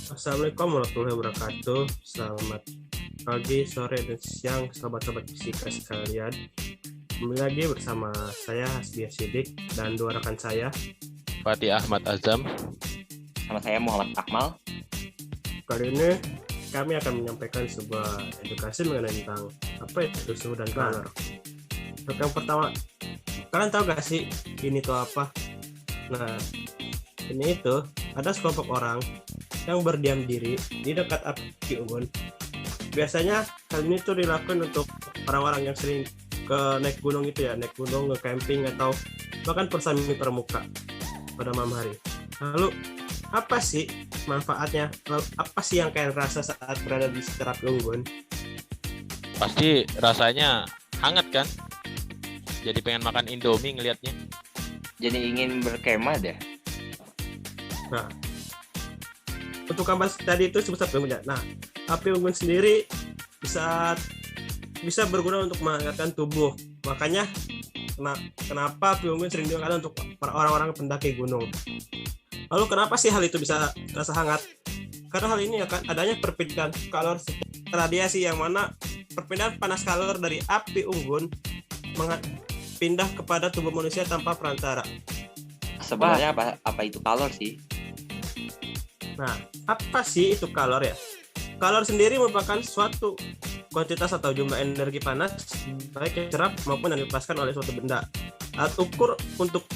Assalamualaikum warahmatullahi wabarakatuh. Selamat pagi, sore, dan siang, sahabat-sahabat fisika sekalian. Kembali lagi bersama saya Hasbia Sidik dan dua rekan saya. Fatih Ahmad Azam. Sama saya Muhammad Akmal. Kali ini kami akan menyampaikan sebuah edukasi mengenai tentang apa itu suhu dan kalor. Untuk yang pertama, kalian tahu gak sih ini tuh apa? Nah, ini itu ada sekelompok orang yang berdiam diri di dekat api unggun. Biasanya hal ini tuh dilakukan untuk orang-orang yang sering naik gunung itu ya, naik gunung, nge-camping atau bahkan bersami pramuka pada malam hari. Lalu apa sih manfaatnya? Lalu apa sih yang kalian rasa saat berada di sekitar api unggun? Pasti rasanya hangat kan? Jadi pengen makan Indomie ngelihatnya. Jadi ingin berkemah deh. Nah, untuk kampas tadi itu sebesar punya. Nah, api unggun sendiri bisa berguna untuk menghangatkan tubuh. Makanya kenapa api unggun sering digunakan untuk orang-orang pendaki gunung. Lalu kenapa sih hal itu bisa terasa hangat? Karena hal ini akan adanya perpindahan kalor radiasi, yang mana perpindahan panas kalor dari api unggun pindah kepada tubuh manusia tanpa perantara. Sebenarnya apa itu kalor sih? Nah, apa sih itu kalor ya? Kalor sendiri merupakan suatu kuantitas atau jumlah energi panas baik yang diserap maupun yang dilepaskan oleh suatu benda. Alat ukur untuk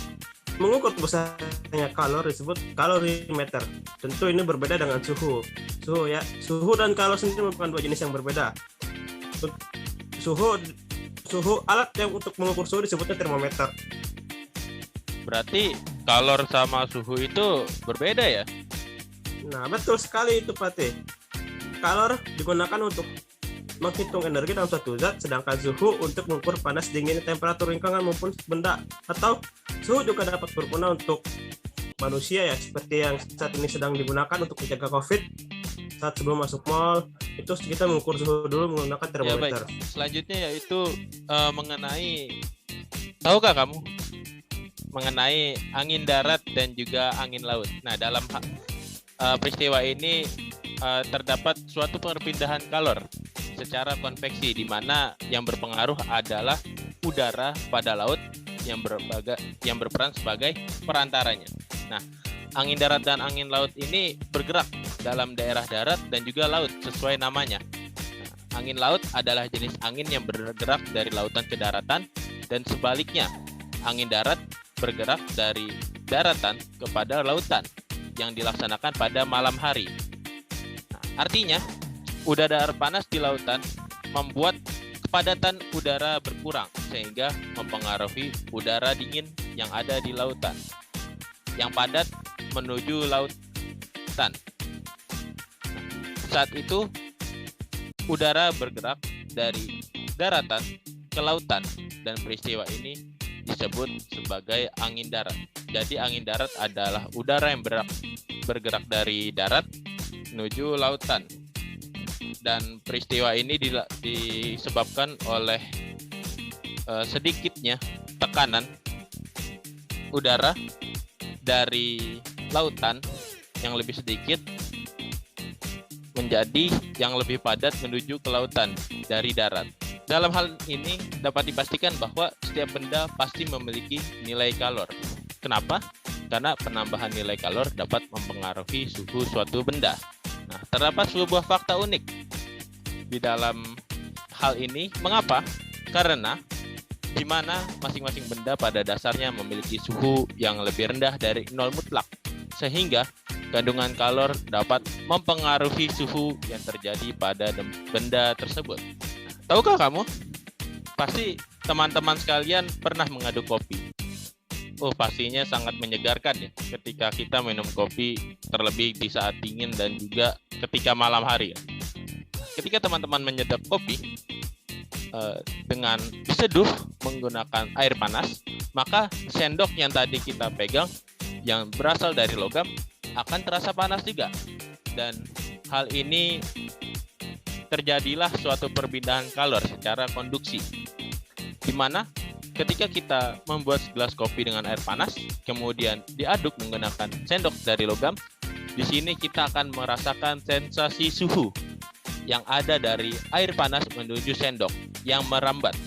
mengukur besarnya kalor disebut kalorimeter. Tentu ini berbeda dengan suhu. Suhu dan kalor sendiri merupakan dua jenis yang berbeda. Suhu alat yang untuk mengukur suhu disebutnya termometer. Berarti kalor sama suhu itu berbeda ya? Nah, betul sekali itu, Fatih. Kalor digunakan untuk menghitung energi dalam suatu zat, sedangkan suhu untuk mengukur panas, dingin, temperatur lingkungan maupun benda. Atau suhu juga dapat berguna untuk manusia ya, seperti yang saat ini sedang digunakan untuk menjaga COVID. Saat sebelum masuk mall, itu kita mengukur suhu dulu menggunakan termometer. Ya, baik. Selanjutnya yaitu mengenai, tahukah kamu mengenai angin darat dan juga angin laut? Nah, dalam peristiwa ini terdapat suatu perpindahan kalor secara konveksi, di mana yang berpengaruh adalah udara pada laut yang berperan sebagai perantaranya. Nah, angin darat dan angin laut ini bergerak dalam daerah darat dan juga laut sesuai namanya. Nah, angin laut adalah jenis angin yang bergerak dari lautan ke daratan, dan sebaliknya, angin darat bergerak dari daratan kepada lautan yang dilaksanakan pada malam hari. Nah, artinya, udara panas di lautan membuat kepadatan udara berkurang sehingga mempengaruhi udara dingin yang ada di lautan yang padat menuju lautan. Nah, saat itu udara bergerak dari daratan ke lautan, dan peristiwa ini disebut sebagai angin darat. Jadi angin darat adalah udara yang bergerak dari darat menuju lautan. Dan peristiwa ini disebabkan oleh sedikitnya tekanan udara dari lautan yang lebih sedikit menjadi yang lebih padat menuju ke lautan dari darat. Dalam hal ini dapat dipastikan bahwa setiap benda pasti memiliki nilai kalor. Kenapa? Karena penambahan nilai kalor dapat mempengaruhi suhu suatu benda. Nah, terdapat sebuah fakta unik di dalam hal ini. Mengapa? Karena di mana masing-masing benda pada dasarnya memiliki suhu yang lebih rendah dari 0 mutlak, sehingga kandungan kalor dapat mempengaruhi suhu yang terjadi pada benda tersebut. Tahukah kamu? Pasti teman-teman sekalian pernah mengaduk kopi. Oh, pastinya sangat menyegarkan ya ketika kita minum kopi, terlebih di saat dingin dan juga ketika malam hari ya. Ketika teman-teman menyedap kopi dengan diseduh menggunakan air panas, maka sendok yang tadi kita pegang yang berasal dari logam akan terasa panas juga. Dan hal ini terjadilah suatu perpindahan kalor secara konduksi, di mana ketika kita membuat segelas kopi dengan air panas, kemudian diaduk menggunakan sendok dari logam, Di sini kita akan merasakan sensasi suhu yang ada dari air panas menuju sendok yang merambat.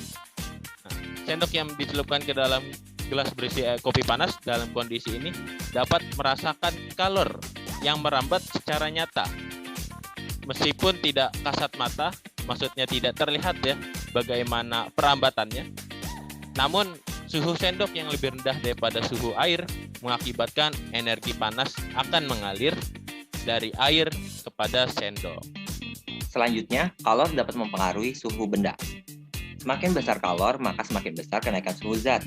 Nah, sendok yang dicelupkan ke dalam gelas berisi kopi panas dalam kondisi ini dapat merasakan kalor yang merambat secara nyata. Meskipun tidak kasat mata, maksudnya tidak terlihat ya bagaimana perambatannya. Namun suhu sendok yang lebih rendah daripada suhu air mengakibatkan energi panas akan mengalir dari air kepada sendok. Selanjutnya, kalor dapat mempengaruhi suhu benda. Semakin besar kalor, maka semakin besar kenaikan suhu zat.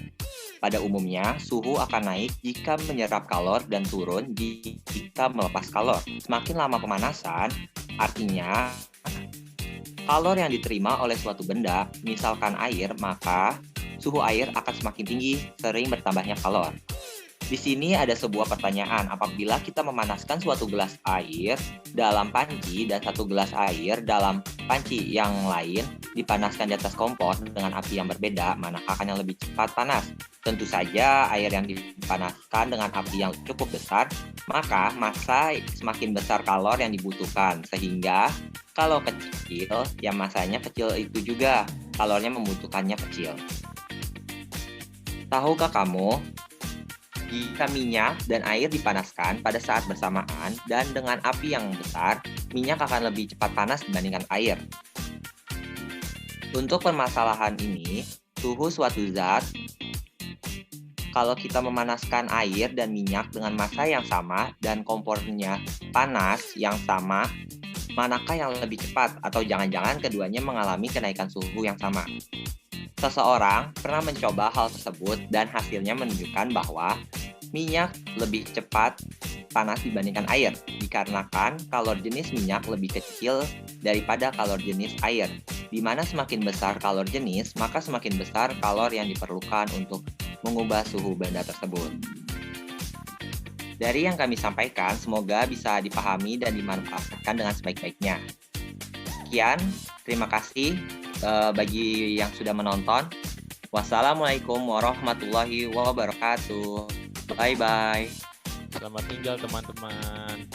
Pada umumnya, suhu akan naik jika menyerap kalor dan turun jika melepas kalor. Semakin lama pemanasan, artinya kalor yang diterima oleh suatu benda, misalkan air, maka suhu air akan semakin tinggi, sering bertambahnya kalor. Di sini ada sebuah pertanyaan, apabila kita memanaskan suatu gelas air dalam panci dan satu gelas air dalam panci yang lain dipanaskan di atas kompor dengan api yang berbeda, manakah akan yang lebih cepat panas? Tentu saja air yang dipanaskan dengan api yang cukup besar, maka massa semakin besar kalor yang dibutuhkan, sehingga kalau kecil, yang massanya kecil itu juga, kalornya membutuhkannya kecil. Tahukah kamu, jika minyak dan air dipanaskan pada saat bersamaan dan dengan api yang besar, minyak akan lebih cepat panas dibandingkan air. Untuk permasalahan ini, suhu suatu zat, kalau kita memanaskan air dan minyak dengan massa yang sama dan kompornya panas yang sama, manakah yang lebih cepat atau jangan-jangan keduanya mengalami kenaikan suhu yang sama? Seseorang pernah mencoba hal tersebut dan hasilnya menunjukkan bahwa minyak lebih cepat panas dibandingkan air, dikarenakan kalor jenis minyak lebih kecil daripada kalor jenis air. Di mana semakin besar kalor jenis, maka semakin besar kalor yang diperlukan untuk mengubah suhu benda tersebut. Dari yang kami sampaikan, semoga bisa dipahami dan dimanfaatkan dengan sebaik-baiknya. Sekian, terima kasih bagi yang sudah menonton. Wassalamualaikum warahmatullahi wabarakatuh. Bye-bye. Selamat tinggal teman-teman.